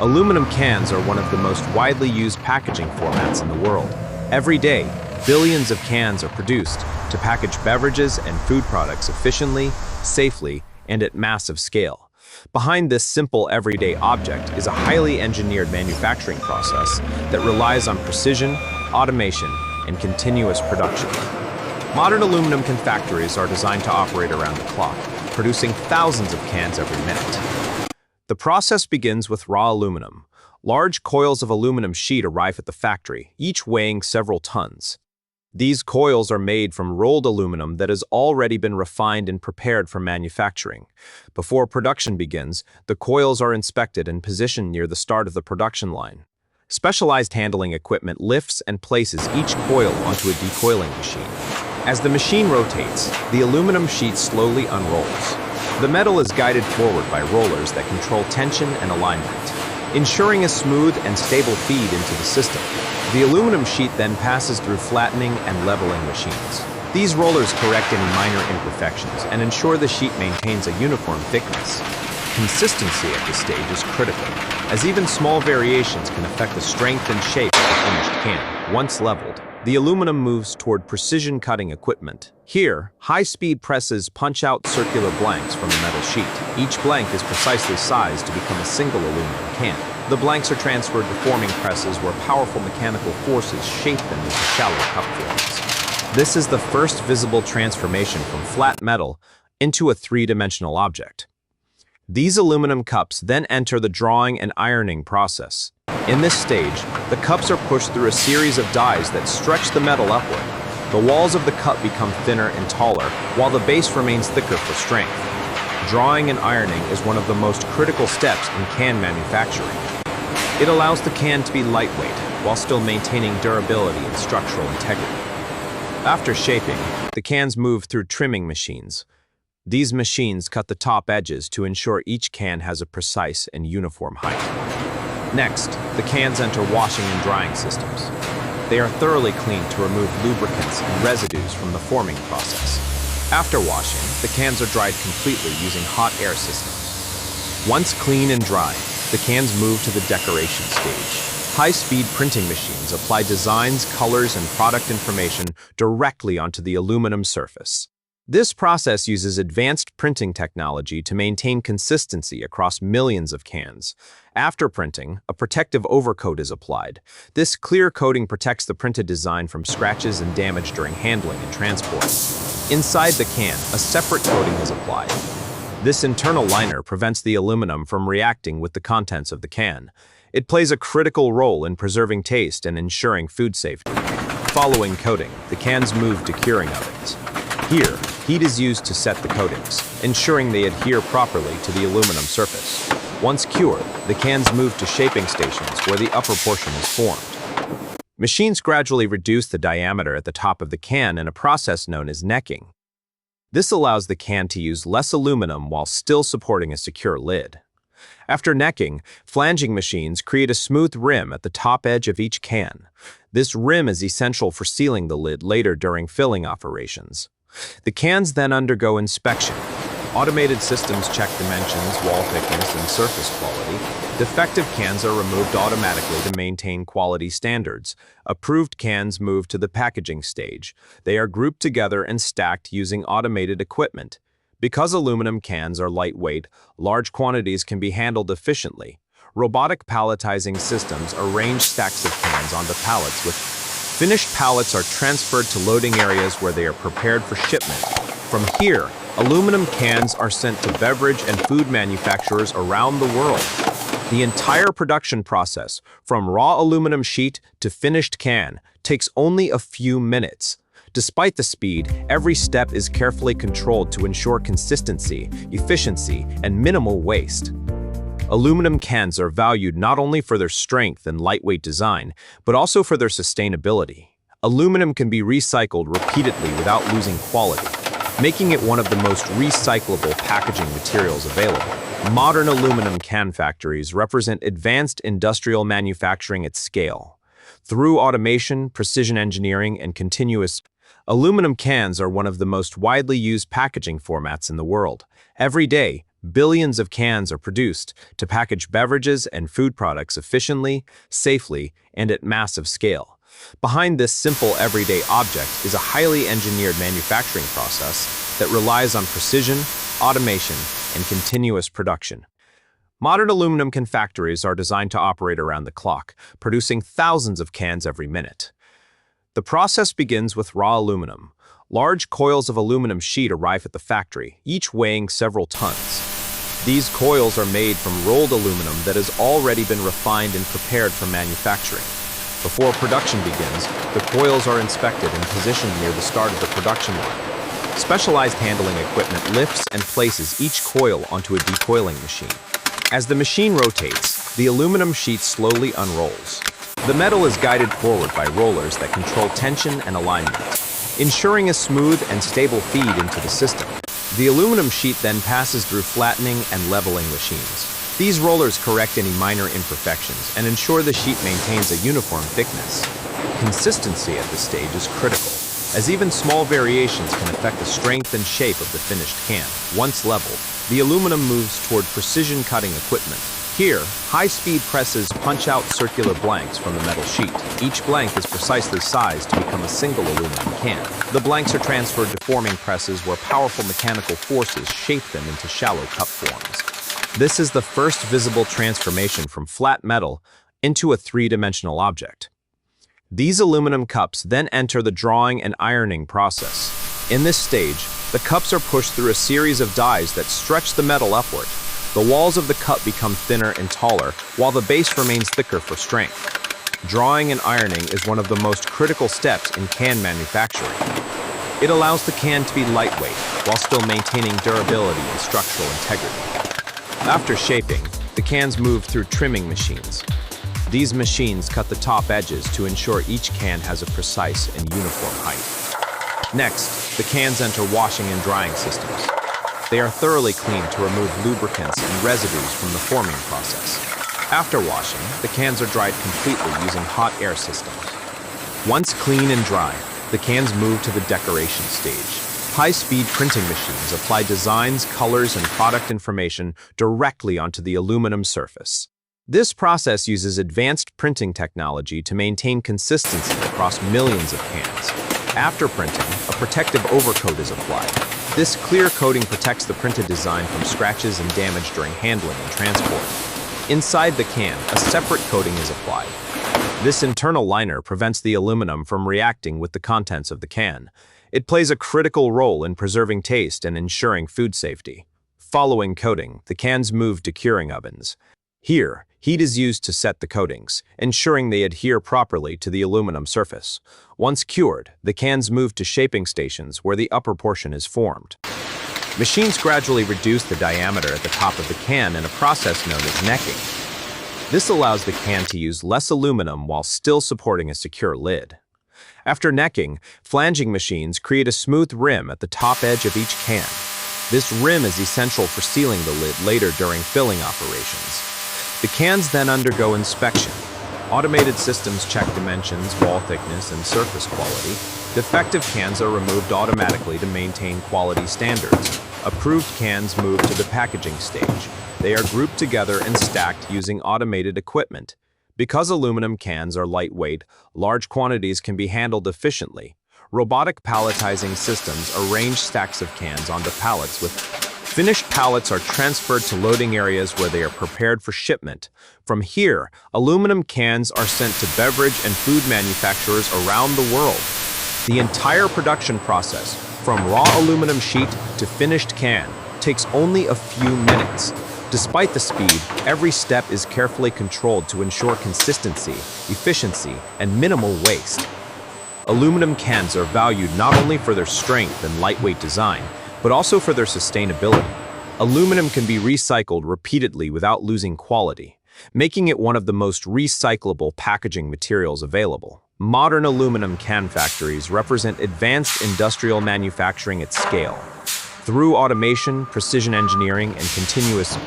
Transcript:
Aluminum cans are one of the most widely used packaging formats in the world. Every day, billions of cans are produced to package beverages and food products efficiently, safely, and at massive scale. Behind this simple everyday object is a highly engineered manufacturing process that relies on precision, automation, and continuous production. Modern aluminum can factories are designed to operate around the clock, producing thousands of cans every minute. The process begins with raw aluminum. Large coils of aluminum sheet arrive at the factory, each weighing several tons. These coils are made from rolled aluminum that has already been refined and prepared for manufacturing. Before production begins, the coils are inspected and positioned near the start of the production line. Specialized handling equipment lifts and places each coil onto a decoiling machine. As the machine rotates, the aluminum sheet slowly unrolls. The metal is guided forward by rollers that control tension and alignment, ensuring a smooth and stable feed into the system. The aluminum sheet then passes through flattening and leveling machines. These rollers correct any minor imperfections and ensure the sheet maintains a uniform thickness. Consistency at this stage is critical, as even small variations can affect the strength and shape of the finished can. Once leveled, the aluminum moves toward precision cutting equipment. Here, high-speed presses punch out circular blanks from the metal sheet. Each blank is precisely sized to become a single aluminum can. The blanks are transferred to forming presses where powerful mechanical forces shape them into shallow cup forms. This is the first visible transformation from flat metal into a three-dimensional object. These aluminum cups then enter the drawing and ironing process. In this stage, the cups are pushed through a series of dies that stretch the metal upward. The walls of the cup become thinner and taller, while the base remains thicker for strength. Drawing and ironing is one of the most critical steps in can manufacturing. It allows the can to be lightweight, while still maintaining durability and structural integrity. After shaping, the cans move through trimming machines. These machines cut the top edges to ensure each can has a precise and uniform height. Next, the cans enter washing and drying systems. They are thoroughly cleaned to remove lubricants and residues from the forming process. After washing, the cans are dried completely using hot air systems. Once clean and dry, the cans move to the decoration stage. High-speed printing machines apply designs, colors, and product information directly onto the aluminum surface. This process uses advanced printing technology to maintain consistency across millions of cans. After printing, a protective overcoat is applied. This clear coating protects the printed design from scratches and damage during handling and transport. Inside the can, a separate coating is applied. This internal liner prevents the aluminum from reacting with the contents of the can. It plays a critical role in preserving taste and ensuring food safety. Following coating, the cans move to curing ovens. Here, heat is used to set the coatings, ensuring they adhere properly to the aluminum surface. Once cured, the cans move to shaping stations where the upper portion is formed. Machines gradually reduce the diameter at the top of the can in a process known as necking. This allows the can to use less aluminum while still supporting a secure lid. After necking, flanging machines create a smooth rim at the top edge of each can. This rim is essential for sealing the lid later during filling operations. The cans then undergo inspection. Automated systems check dimensions, wall thickness, and surface quality. Defective cans are removed automatically to maintain quality standards. Approved cans move to the packaging stage. They are grouped together and stacked using automated equipment. Because aluminum cans are lightweight, large quantities can be handled efficiently. Robotic palletizing systems arrange stacks of cans onto pallets with finished pallets are transferred to loading areas where they are prepared for shipment. From here, aluminum cans are sent to beverage and food manufacturers around the world. The entire production process, from raw aluminum sheet to finished can, takes only a few minutes. Despite the speed, every step is carefully controlled to ensure consistency, efficiency, and minimal waste. Aluminum cans are valued not only for their strength and lightweight design, but also for their sustainability. Aluminum can be recycled repeatedly without losing quality, making it one of the most recyclable packaging materials available. Modern aluminum can factories represent advanced industrial manufacturing at scale. Through automation, precision engineering, and continuous aluminum cans are one of the most widely used packaging formats in the world. Every day, billions of cans are produced to package beverages and food products efficiently, safely, and at massive scale. Behind this simple everyday object is a highly engineered manufacturing process that relies on precision, automation, and continuous production. Modern aluminum can factories are designed to operate around the clock, producing thousands of cans every minute. The process begins with raw aluminum. Large coils of aluminum sheet arrive at the factory, each weighing several tons. These coils are made from rolled aluminum that has already been refined and prepared for manufacturing. Before production begins, the coils are inspected and positioned near the start of the production line. Specialized handling equipment lifts and places each coil onto a decoiling machine. As the machine rotates, the aluminum sheet slowly unrolls. The metal is guided forward by rollers that control tension and alignment, ensuring a smooth and stable feed into the system. The aluminum sheet then passes through flattening and leveling machines. These rollers correct any minor imperfections and ensure the sheet maintains a uniform thickness. Consistency at this stage is critical, as even small variations can affect the strength and shape of the finished can. Once leveled, the aluminum moves toward precision cutting equipment. Here, high-speed presses punch out circular blanks from the metal sheet. Each blank is precisely sized to become a single aluminum can. The blanks are transferred to forming presses where powerful mechanical forces shape them into shallow cup forms. This is the first visible transformation from flat metal into a three-dimensional object. These aluminum cups then enter the drawing and ironing process. In this stage, the cups are pushed through a series of dies that stretch the metal upward. The walls of the cup become thinner and taller, while the base remains thicker for strength. Drawing and ironing is one of the most critical steps in can manufacturing. It allows the can to be lightweight, while still maintaining durability and structural integrity. After shaping, the cans move through trimming machines. These machines cut the top edges to ensure each can has a precise and uniform height. Next, the cans enter washing and drying systems. They are thoroughly cleaned to remove lubricants and residues from the forming process. After washing, the cans are dried completely using hot air systems. Once clean and dry, the cans move to the decoration stage. High-speed printing machines apply designs, colors, and product information directly onto the aluminum surface. This process uses advanced printing technology to maintain consistency across millions of cans. After printing, a protective overcoat is applied. This clear coating protects the printed design from scratches and damage during handling and transport. Inside the can, a separate coating is applied. This internal liner prevents the aluminum from reacting with the contents of the can. It plays a critical role in preserving taste and ensuring food safety. Following coating, the cans move to curing ovens. Here, heat is used to set the coatings, ensuring they adhere properly to the aluminum surface. Once cured, the cans move to shaping stations where the upper portion is formed. Machines gradually reduce the diameter at the top of the can in a process known as necking. This allows the can to use less aluminum while still supporting a secure lid. After necking, flanging machines create a smooth rim at the top edge of each can. This rim is essential for sealing the lid later during filling operations. The cans then undergo inspection. Automated systems check dimensions, wall thickness, and surface quality. Defective cans are removed automatically to maintain quality standards. Approved cans move to the packaging stage. They are grouped together and stacked using automated equipment. Because aluminum cans are lightweight, large quantities can be handled efficiently. Robotic palletizing systems arrange stacks of cans onto pallets with finished pallets are transferred to loading areas where they are prepared for shipment. From here, aluminum cans are sent to beverage and food manufacturers around the world. The entire production process, from raw aluminum sheet to finished can, takes only a few minutes. Despite the speed, every step is carefully controlled to ensure consistency, efficiency, and minimal waste. Aluminum cans are valued not only for their strength and lightweight design, but also for their sustainability. Aluminum can be recycled repeatedly without losing quality, making it one of the most recyclable packaging materials available. Modern aluminum can factories represent advanced industrial manufacturing at scale. Through automation, precision engineering, and continuous